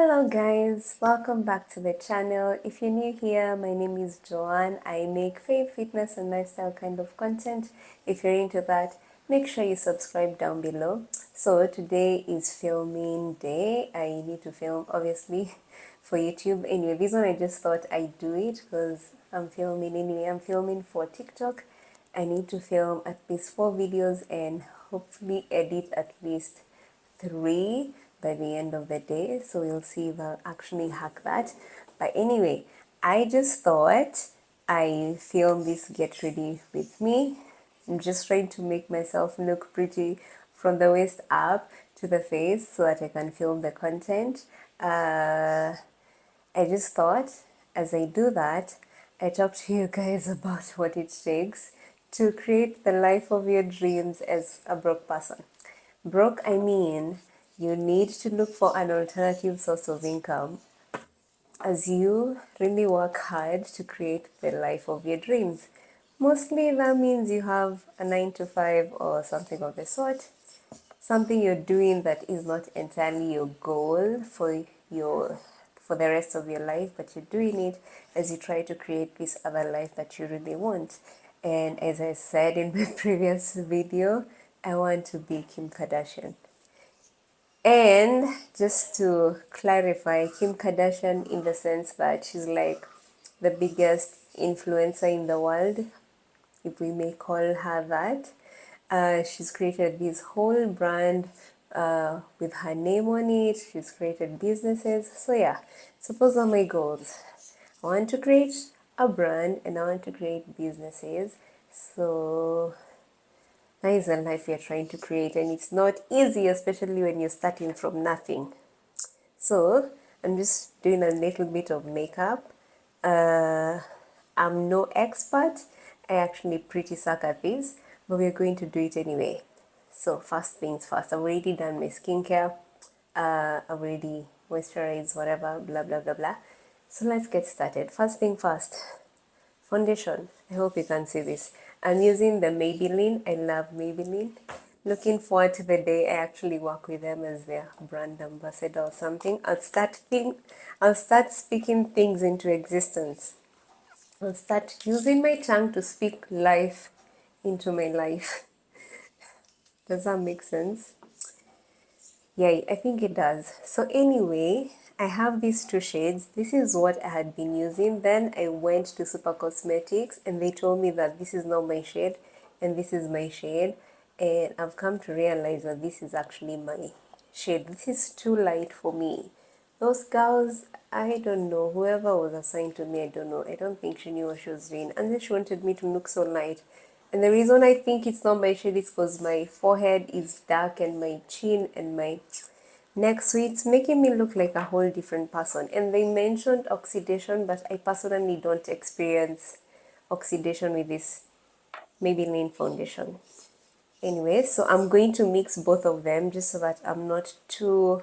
Hello guys, welcome back to the channel. If you're new here, my name is Joanne. I make faith, fitness and lifestyle kind of content. If you're into that, make sure you subscribe down below. So today is filming day. I need to film obviously for YouTube. Anyway, this one I just thought I'd do it because I'm filming anyway. I'm filming for TikTok. I need to film at least 4 videos and hopefully edit at least 3 by the end of the day, so we'll see if I'll actually hack that. But anyway, I just thought I film this get ready with me. I'm just trying to make myself look pretty from the waist up to the face so that I can film the content. I just thought as I do that, I talk to you guys about what it takes to create the life of your dreams as a broke person. Broke, I mean, you need to look for an alternative source of income as you really work hard to create the life of your dreams. Mostly that means you have a 9 to 5 or something of the sort, something you're doing that is not entirely your goal for the rest of your life, but you're doing it as you try to create this other life that you really want. And as I said in my previous video, I want to be Kim Kardashian. And just to clarify, Kim Kardashian in the sense that she's like the biggest influencer in the world, if we may call her that. She's created this whole brand with her name on it. She's created businesses. So yeah, so those are my goals. I want to create a brand and I want to create businesses. So that is the life you're trying to create, and it's not easy, especially when you're starting from nothing. So I'm just doing a little bit of makeup. I'm no expert. I actually pretty suck at this, but we're going to do it anyway. So first things first, I've already done my skincare. I've already moisturized, whatever, blah, blah, blah, blah. So let's get started. First thing first, foundation. I hope you can see this. I'm using the Maybelline. I love Maybelline. Looking forward to the day I actually work with them as their brand ambassador or something. I'll start speaking things into existence. I'll start using my tongue to speak life into my life. Does that make sense? Yeah, I think it does. So anyway, I have these 2 shades. This is what I had been using. Then I went to Super Cosmetics and they told me that this is not my shade and this is my shade. And I've come to realize that this is actually my shade. This is too light for me. Those girls, I don't know. Whoever was assigned to me, I don't know. I don't think she knew what she was doing. And then she wanted me to look so light. And the reason I think it's not my shade is because my forehead is dark and my chin and my neck, so it's making me look like a whole different person. And they mentioned oxidation, but I personally don't experience oxidation with this Maybelline foundation. Anyway, so I'm going to mix both of them just so that I'm not too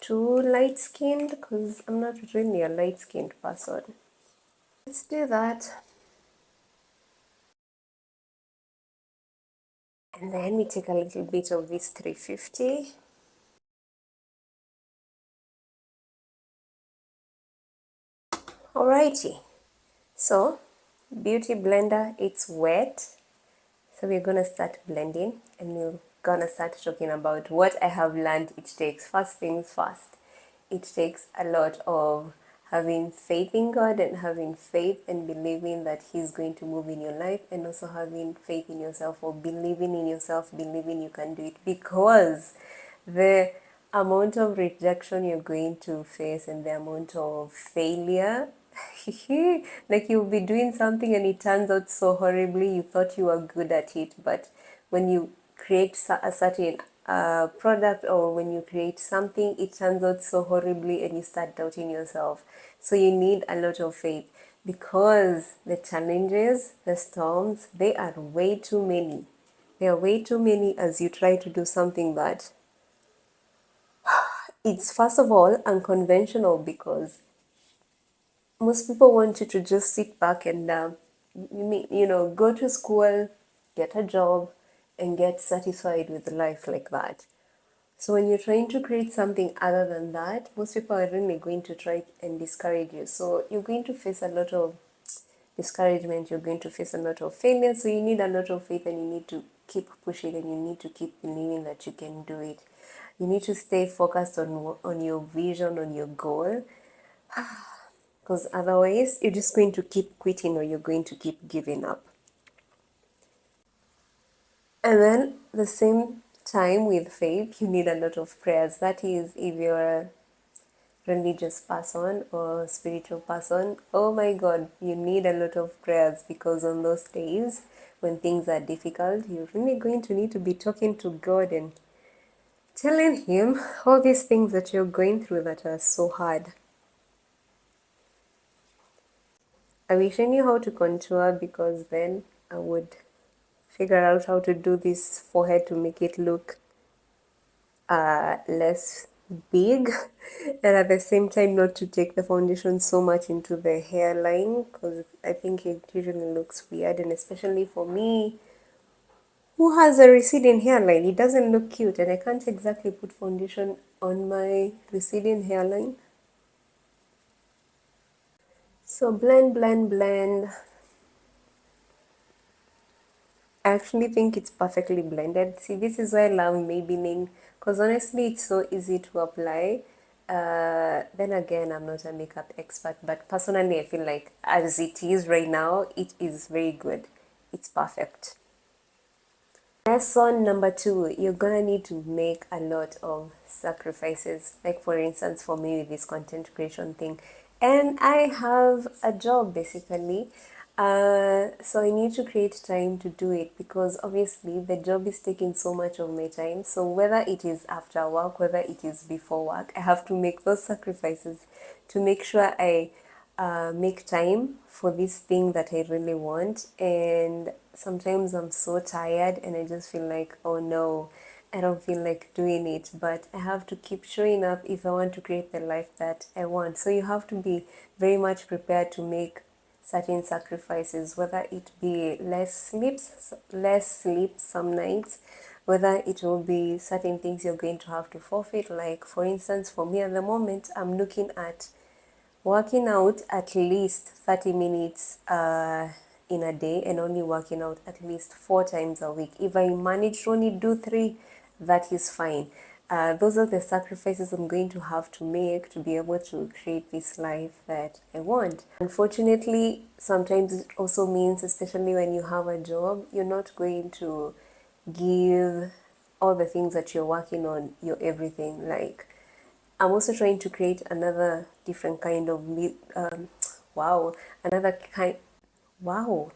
light skinned, because I'm not really a light skinned person. Let's do that. And then we take a little bit of this 350. Alrighty, so beauty blender, it's wet. So we're gonna start blending and we're gonna start talking about what I have learned it takes. First things first, it takes a lot of having faith in God and having faith and believing that He's going to move in your life, and also having faith in yourself or believing in yourself, believing you can do it, because the amount of rejection you're going to face and the amount of failure like you'll be doing something and it turns out so horribly, you thought you were good at it, but when you create a certain product, or when you create something, it turns out so horribly and you start doubting yourself. So you need a lot of faith, because the challenges, the storms, they are way too many. They are way too many as you try to do something that it's first of all unconventional, because most people want you to just sit back and go to school, get a job and get satisfied with life like that. So when you're trying to create something other than that, most people are really going to try and discourage you. So you're going to face a lot of discouragement, you're going to face a lot of failure. So you need a lot of faith and you need to keep pushing and you need to keep believing that you can do it. You need to stay focused on your vision, on your goal, because otherwise you're just going to keep quitting or you're going to keep giving up. And then the same time with faith, you need a lot of prayers. That is, if you're a religious person or spiritual person, oh my God, you need a lot of prayers, because on those days when things are difficult, you're really going to need to be talking to God and telling Him all these things that you're going through that are so hard. I wish I knew how to contour, because then I would figure out how to do this forehead to make it look less big, and at the same time not to take the foundation so much into the hairline, because I think it usually looks weird, and especially for me who has a receding hairline, it doesn't look cute, and I can't exactly put foundation on my receding hairline. So blend, blend, blend. I actually think it's perfectly blended. See, this is why I love Maybelline, because honestly, it's so easy to apply. Then again, I'm not a makeup expert, but personally, I feel like as it is right now, it is very good. It's perfect. Lesson number 2, you're gonna need to make a lot of sacrifices. Like for instance, for me with this content creation thing, and I have a job basically. So I need to create time to do it, because obviously the job is taking so much of my time. So whether it is after work, whether it is before work, I have to make those sacrifices to make sure I make time for this thing that I really want. And sometimes I'm so tired and I just feel like, oh no, I don't feel like doing it, but I have to keep showing up if I want to create the life that I want. So you have to be very much prepared to make certain sacrifices, whether it be less sleep some nights, whether it will be certain things you're going to have to forfeit. Like for instance, for me at the moment, I'm looking at working out at least 30 minutes in a day, and only working out at least 4 times a week. If I manage to only do 3, that is fine. Those are the sacrifices I'm going to have to make to be able to create this life that I want. Unfortunately, sometimes it also means, especially when you have a job, you're not going to give all the things that you're working on your everything. Like, I'm also trying to create another different kind of wow, another kind wow,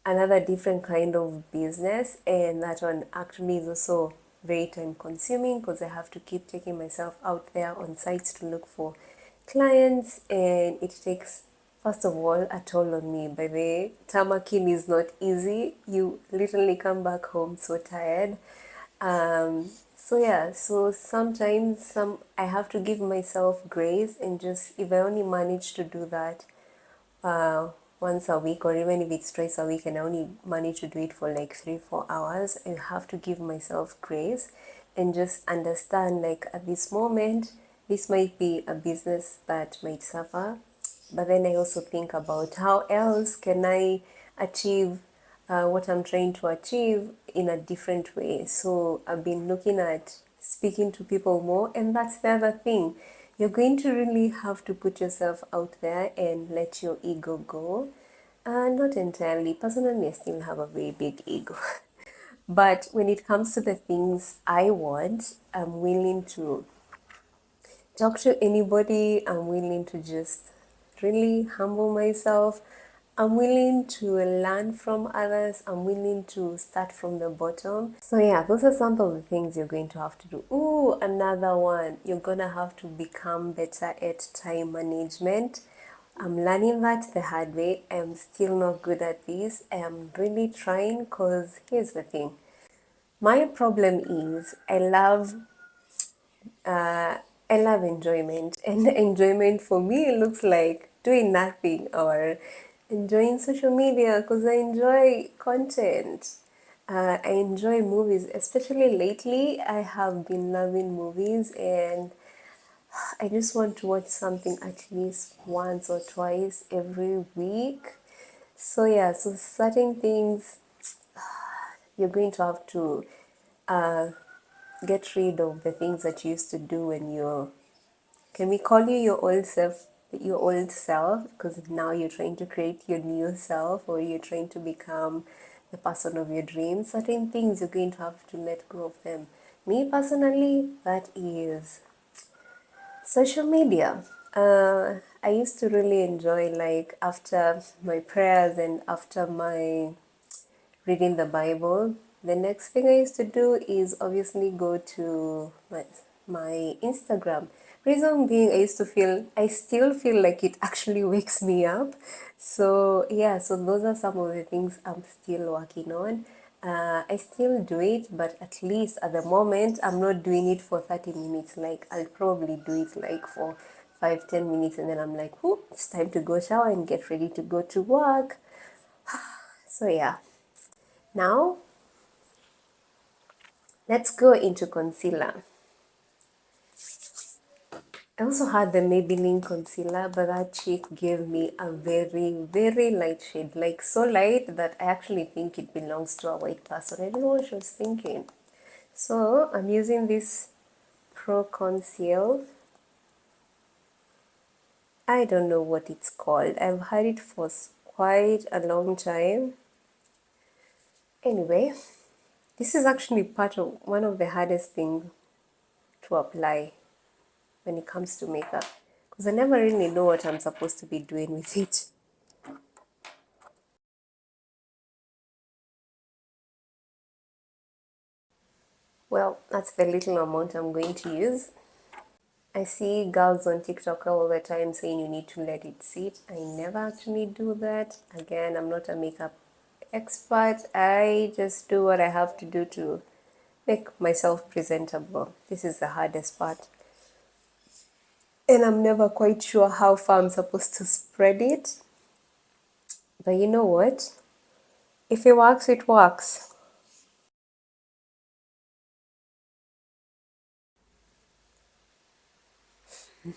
another different kind of business, and that one actually is also very time consuming, because I have to keep taking myself out there on sites to look for clients, and it takes, first of all, a toll on me. By the way, tamaking is not easy. You literally come back home so tired. So yeah, so sometimes I have to give myself grace, and just, if I only manage to do that uh, once a week, or even if it's twice a week, and I only manage to do it for like 3-4 hours, I have to give myself grace and just understand, like, at this moment this might be a business that might suffer, but then I also think about how else can I achieve what I'm trying to achieve in a different way. So I've been looking at speaking to people more, and that's the other thing. You're going to really have to put yourself out there and let your ego go. Not entirely. Personally, I still have a very big ego. But when it comes to the things I want, I'm willing to talk to anybody. I'm willing to just really humble myself. I'm willing to learn from others. I'm willing to start from the bottom. So yeah, those are some of the things you're going to have to do. Ooh, another one. You're gonna have to become better at time management. I'm learning that the hard way. I'm still not good at this. I'm really trying, because here's the thing. My problem is I love enjoyment, and enjoyment for me looks like doing nothing or enjoying social media, because I enjoy content. I enjoy movies, especially lately. I have been loving movies, and I just want to watch something at least once or twice every week. So, yeah, so certain things you're going to have to get rid of the things that you used to do when you're, can we call you your old self? Because now you're trying to create your new self, or you're trying to become the person of your dreams. Certain things you're going to have to let go of them. Me personally, that is social media. I used to really enjoy, like, after my prayers and after my reading the Bible. The next thing I used to do is obviously go to my Instagram. Reason being, I still feel like it actually wakes me up. So, yeah, so those are some of the things I'm still working on. I still do it, but at least at the moment, I'm not doing it for 30 minutes. Like, I'll probably do it like for 5, 10 minutes, and then I'm like, oh, it's time to go shower and get ready to go to work. So, yeah. Now, let's go into concealer. I also had the Maybelline concealer, but that chick gave me a very, very light shade. Like, so light that I actually think it belongs to a white person. I don't know what she was thinking. So, I'm using this Pro Conceal. I don't know what it's called. I've had it for quite a long time. Anyway, this is actually part of one of the hardest things to apply when it comes to makeup, because I never really know what I'm supposed to be doing with it. Well, that's the little amount I'm going to use. I see girls on TikTok all the time saying you need to let it sit. I never actually do that. Again, I'm not a makeup expert. I just do what I have to do to make myself presentable. This is the hardest part. And I'm never quite sure how far I'm supposed to spread it. But you know what? If it works, it works.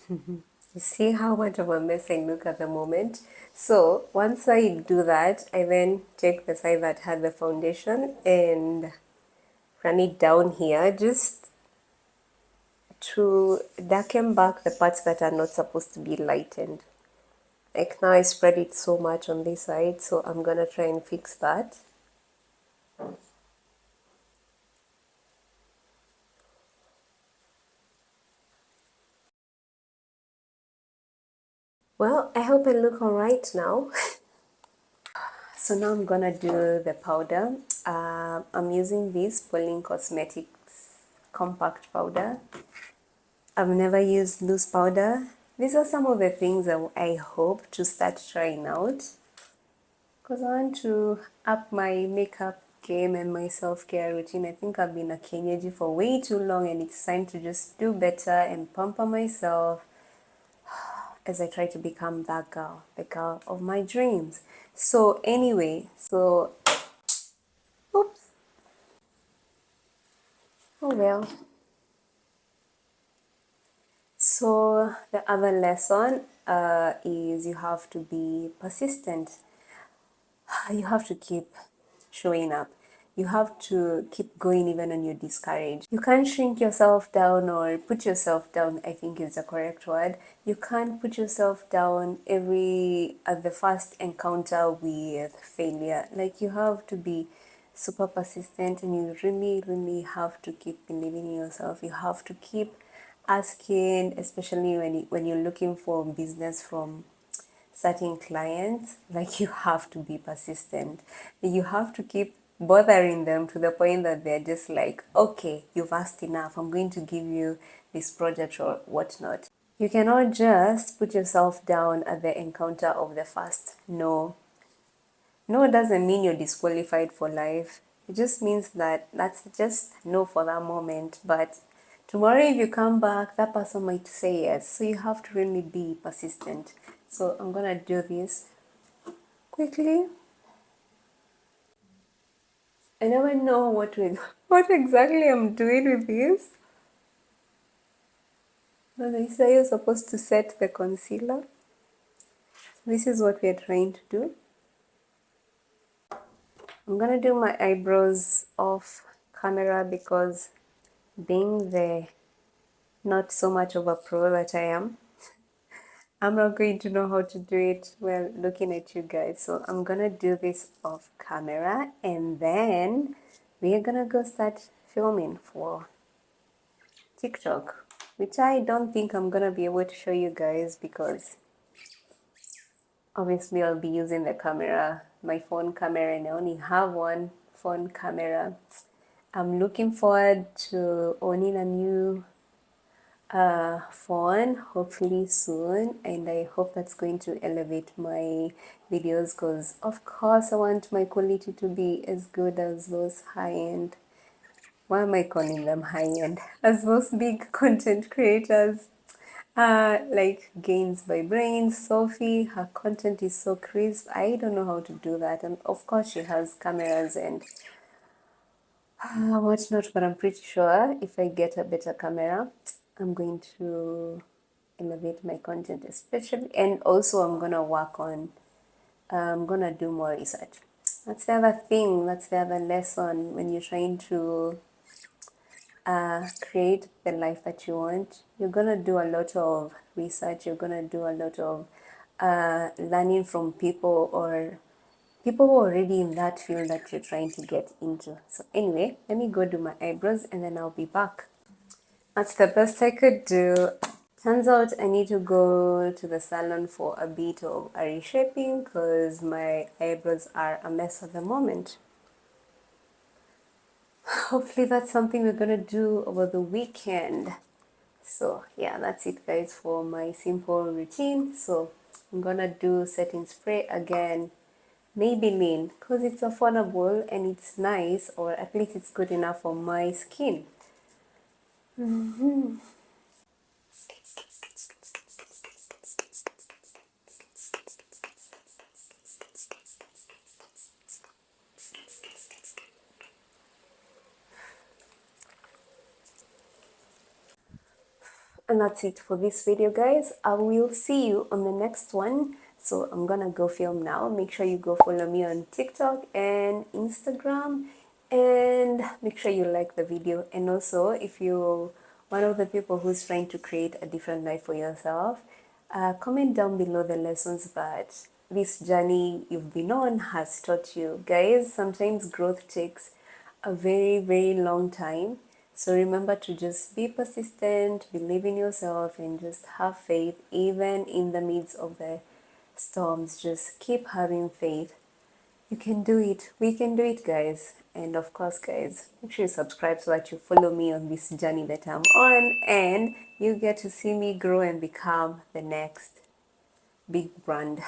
You see how much of a mess I look at the moment? So once I do that, I then take the side that had the foundation and run it down here just to darken back the parts that are not supposed to be lightened. Like now I spread it so much on this side, so I'm gonna try and fix that. Well, I hope I look alright now. So now I'm gonna do the powder. I'm using this Pauline Cosmetics compact powder. I've never used loose powder. These are some of the things that I hope to start trying out, because I want to up my makeup game and my self-care routine. I think I've been a Kenyeji for way too long, and it's time to just do better and pamper myself as I try to become that girl, the girl of my dreams. So anyway, oops, oh well. So the other lesson is you have to be persistent. You have to keep showing up. You have to keep going even when you're discouraged. You can't shrink yourself down or put yourself down, I think is the correct word. You can't put yourself down at the first encounter with failure. Like, you have to be super persistent, and you really, really have to keep believing in yourself. You have to keep asking, especially when you're looking for business from certain clients. Like, you have to be persistent. You have to keep bothering them to the point that they're just like, okay, you've asked enough, I'm going to give you this project or whatnot. You cannot just put yourself down at the encounter of the first no. No doesn't mean you're disqualified for life. It just means that that's just no for that moment. But tomorrow, if you come back, that person might say yes. So you have to really be persistent. So I'm gonna do this quickly. I never know what exactly I'm doing with this. But they say you're supposed to set the concealer. This is what we're trying to do. I'm gonna do my eyebrows off camera because being the not so much of a pro that I am, I'm not going to know how to do it while looking at you guys. So I'm gonna do this off camera and then we're gonna go start filming for TikTok, which I don't think I'm gonna be able to show you guys because obviously I'll be using the camera, my phone camera, and I only have one phone camera. I'm looking forward to owning a new phone hopefully soon, and I hope that's going to elevate my videos because of course I want my quality to be as good as those high-end, why am I calling them high-end, as those big content creators. Like Gains by Brain, Sophie, her content is so crisp. I don't know how to do that. And of course, she has cameras and whatnot, but I'm pretty sure if I get a better camera, I'm going to elevate my content, especially. And also, I'm gonna work on, I'm gonna do more research. That's the other thing, that's the other lesson when you're trying to create the life that you want. You're gonna do a lot of research, you're gonna do a lot of learning from people or people who are already in that field that you're trying to get into. So anyway, let me go do my eyebrows and then I'll be back. That's the best I could do. Turns out I need to go to the salon for a bit of a reshaping because my eyebrows are a mess at the moment. Hopefully that's something we're gonna do over the weekend. So yeah, that's it guys for my simple routine. So I'm gonna do setting spray again, Maybelline, because it's affordable and it's nice, or at least it's good enough for my skin. And that's it for this video guys. I will see you on the next one. So I'm gonna go film now. Make sure you go follow me on TikTok and Instagram, and make sure you like the video. And also if you're one of the people who's trying to create a different life for yourself, comment down below the lessons that this journey you've been on has taught you. Guys, sometimes growth takes a very long time, so remember to just be persistent, believe in yourself, and just have faith even in the midst of the storms. Just keep having faith. You can do it. We can do it, guys. And of course, guys, make sure you subscribe so that you follow me on this journey that I'm on and you get to see me grow and become the next big brand.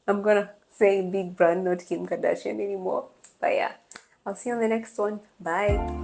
I'm gonna say big brand, not Kim Kardashian anymore. But yeah, I'll see you on the next one. Bye.